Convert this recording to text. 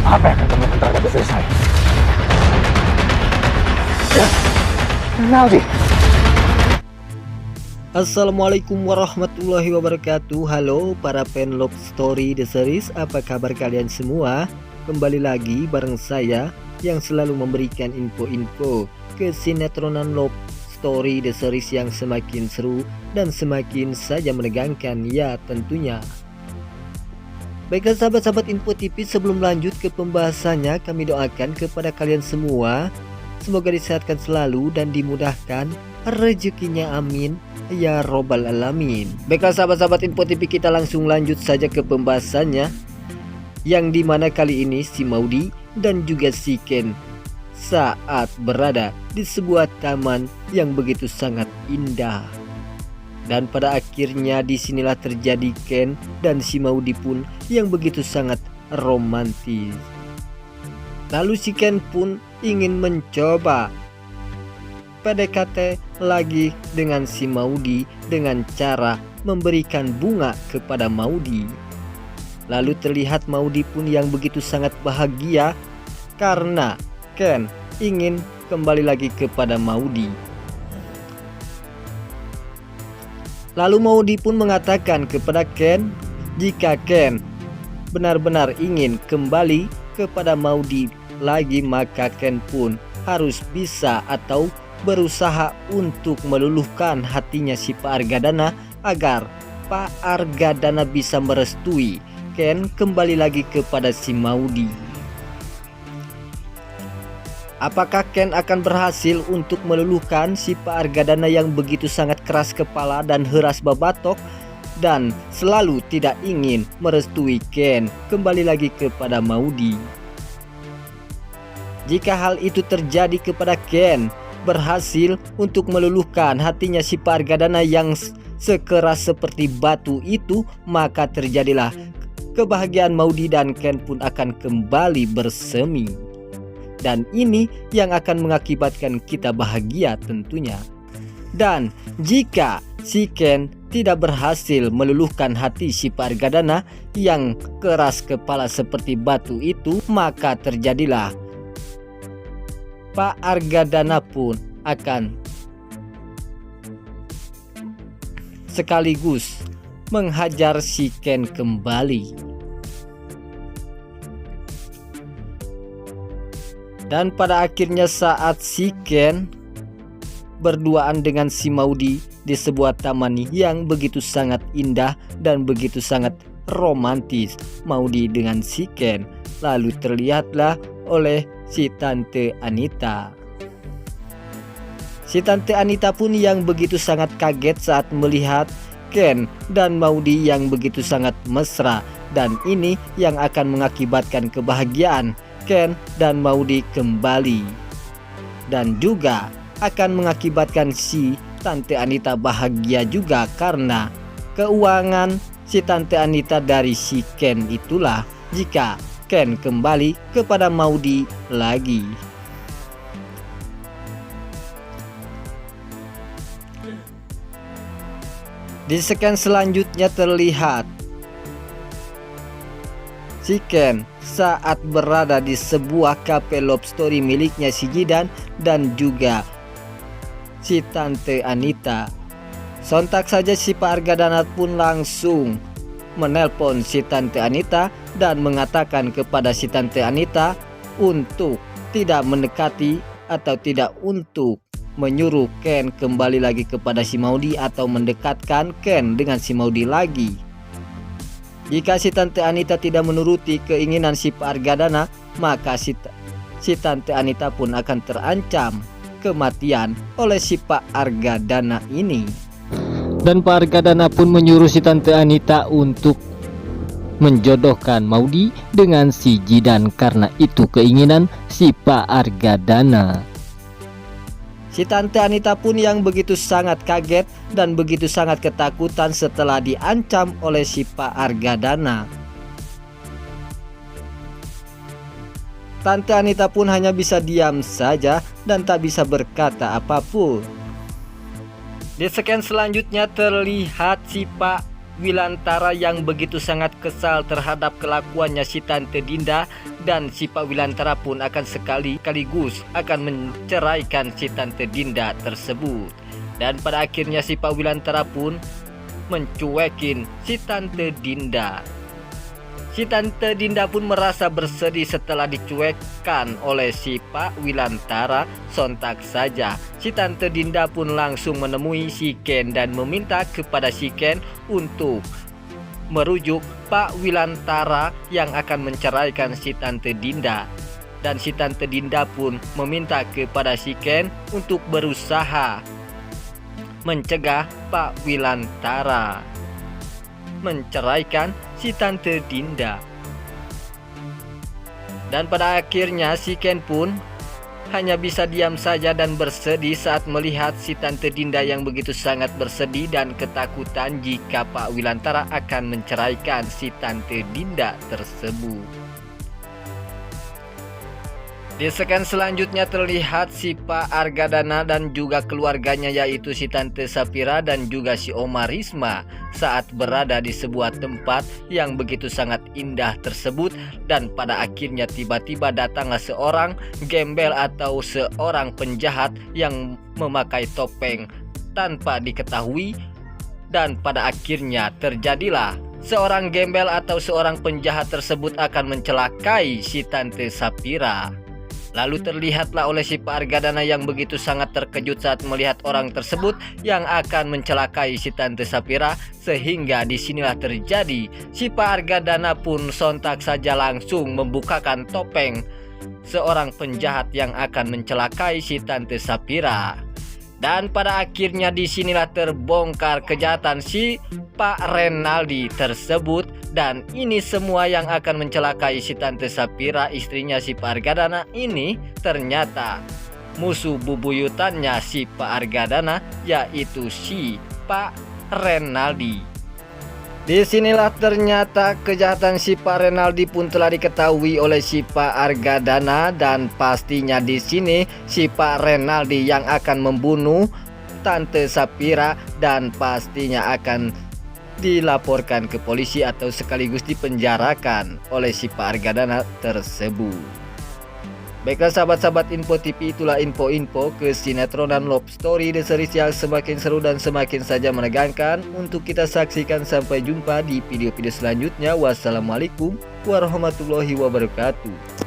Apa yang akan kamu lakukan terhadap istri saya? Naldi. Assalamualaikum warahmatullahi wabarakatuh. Halo para fan Love Story The Series, apa kabar kalian semua? Kembali lagi bareng saya yang selalu memberikan info-info kesinetроnan Love Story The Series yang semakin seru dan semakin saja menegangkan ya tentunya. Baiklah sahabat-sahabat Info TV, sebelum lanjut ke pembahasannya, kami doakan kepada kalian semua semoga disehatkan selalu dan dimudahkan rezekinya, amin ya robbal alamin. Baiklah sahabat-sahabat Info TV, kita langsung lanjut saja ke pembahasannya, yang dimana kali ini si Maudy dan juga si Ken saat berada di sebuah taman yang begitu sangat indah. Dan pada akhirnya disinilah terjadi Ken dan si Maudy pun yang begitu sangat romantis. Lalu si Ken pun ingin mencoba PDKT lagi dengan si Maudy dengan cara memberikan bunga kepada Maudy. Lalu terlihat Maudy pun yang begitu sangat bahagia karena Ken ingin kembali lagi kepada Maudy. Lalu Maudy pun mengatakan kepada Ken jika Ken benar-benar ingin kembali kepada Maudy lagi, maka Ken pun harus bisa atau berusaha untuk meluluhkan hatinya si Pak Argadana agar Pak Argadana bisa merestui Ken kembali lagi kepada si Maudy. Apakah Ken akan berhasil untuk meluluhkan si Pak Argadana yang begitu sangat keras kepala dan heras babatok dan selalu tidak ingin merestui Ken kembali lagi kepada Maudy? Jika hal itu terjadi kepada Ken berhasil untuk meluluhkan hatinya si Pak Argadana yang sekeras seperti batu itu, maka terjadilah kebahagiaan Maudy dan Ken pun akan kembali bersemi. Dan ini yang akan mengakibatkan kita bahagia tentunya. Dan jika si Ken tidak berhasil meluluhkan hati si Pak Argadana yang keras kepala seperti batu itu, maka terjadilah Pak Argadana pun akan sekaligus menghajar si Ken kembali. Dan pada akhirnya saat si Ken berduaan dengan si Maudy di sebuah taman yang begitu sangat indah dan begitu sangat romantis, Maudy dengan si Ken, lalu terlihatlah oleh si Tante Anita. Si Tante Anita pun yang begitu sangat kaget saat melihat Ken dan Maudy yang begitu sangat mesra, dan ini yang akan mengakibatkan kebahagiaan Ken dan Maudy kembali, dan juga akan mengakibatkan si Tante Anita bahagia juga karena keuangan si Tante Anita dari si Ken itulah jika Ken kembali kepada Maudy lagi. Di scan selanjutnya terlihat si Ken saat berada di sebuah cafe love story miliknya si Jidan dan juga si Tante Anita. Sontak saja si Pak Argadana pun langsung menelpon si Tante Anita dan mengatakan kepada si Tante Anita untuk tidak mendekati atau tidak untuk menyuruh Ken kembali lagi kepada si Maudy atau mendekatkan Ken dengan si Maudy lagi. Jika si Tante Anita tidak menuruti keinginan si Pak Argadana, maka si Tante Anita pun akan terancam kematian oleh si Pak Argadana ini. Dan Pak Argadana pun menyuruh si Tante Anita untuk menjodohkan Maudy dengan si Jidan karena itu keinginan si Pak Argadana. Si Tante Anita pun yang begitu sangat kaget dan begitu sangat ketakutan setelah diancam oleh si Pak Argadana. Tante Anita pun hanya bisa diam saja dan tak bisa berkata apapun. Di scan selanjutnya terlihat si Pak Wilantara yang begitu sangat kesal terhadap kelakuannya si Tante Dinda, dan si Pak Wilantara pun akan sekaligus akan menceraikan si Tante Dinda tersebut. Dan pada akhirnya si Pak Wilantara pun mencuekin si Tante Dinda. Si Tante Dinda pun merasa bersedih setelah dicuekkan oleh si Pak Wilantara. Sontak saja si Tante Dinda pun langsung menemui si Ken dan meminta kepada si Ken untuk merujuk Pak Wilantara yang akan menceraikan si Tante Dinda. Dan si Tante Dinda pun meminta kepada si Ken untuk berusaha mencegah Pak Wilantara menceraikan si Tante Dinda. Dan pada akhirnya si Ken pun hanya bisa diam saja dan bersedih saat melihat si Tante Dinda yang begitu sangat bersedih dan ketakutan jika Pak Wilantara akan menceraikan si Tante Dinda tersebut. Di scan selanjutnya terlihat si Pak Argadana dan juga keluarganya, yaitu si Tante Sapira dan juga si Oma Risma, saat berada di sebuah tempat yang begitu sangat indah tersebut. Dan pada akhirnya tiba-tiba datanglah seorang gembel atau seorang penjahat yang memakai topeng tanpa diketahui. Dan pada akhirnya terjadilah seorang gembel atau seorang penjahat tersebut akan mencelakai si Tante Sapira. Lalu terlihatlah oleh si Pak Argadana yang begitu sangat terkejut saat melihat orang tersebut yang akan mencelakai si Tante Sapira, sehingga disinilah terjadi si Pak Argadana pun sontak saja langsung membukakan topeng seorang penjahat yang akan mencelakai si Tante Sapira. Dan pada akhirnya disinilah terbongkar kejahatan si Pak Renaldi tersebut. Dan ini semua yang akan mencelakai si Tante Sapira, istrinya si Pak Argadana ini, ternyata musuh bubuyutannya si Pak Argadana, yaitu si Pak Renaldi. Disinilah ternyata kejahatan si Pak Renaldi pun telah diketahui oleh si Pak Argadana, dan pastinya di sini si Pak Renaldi yang akan membunuh Tante Sapira dan pastinya akan dilaporkan ke polisi atau sekaligus dipenjarakan oleh si Pak Argadana tersebut. Baiklah sahabat-sahabat Info TV, itulah info-info kesinetроnan Love Story The Series yang semakin seru dan semakin saja menegangkan untuk kita saksikan. Sampai jumpa di video-video selanjutnya. Wassalamualaikum warahmatullahi wabarakatuh.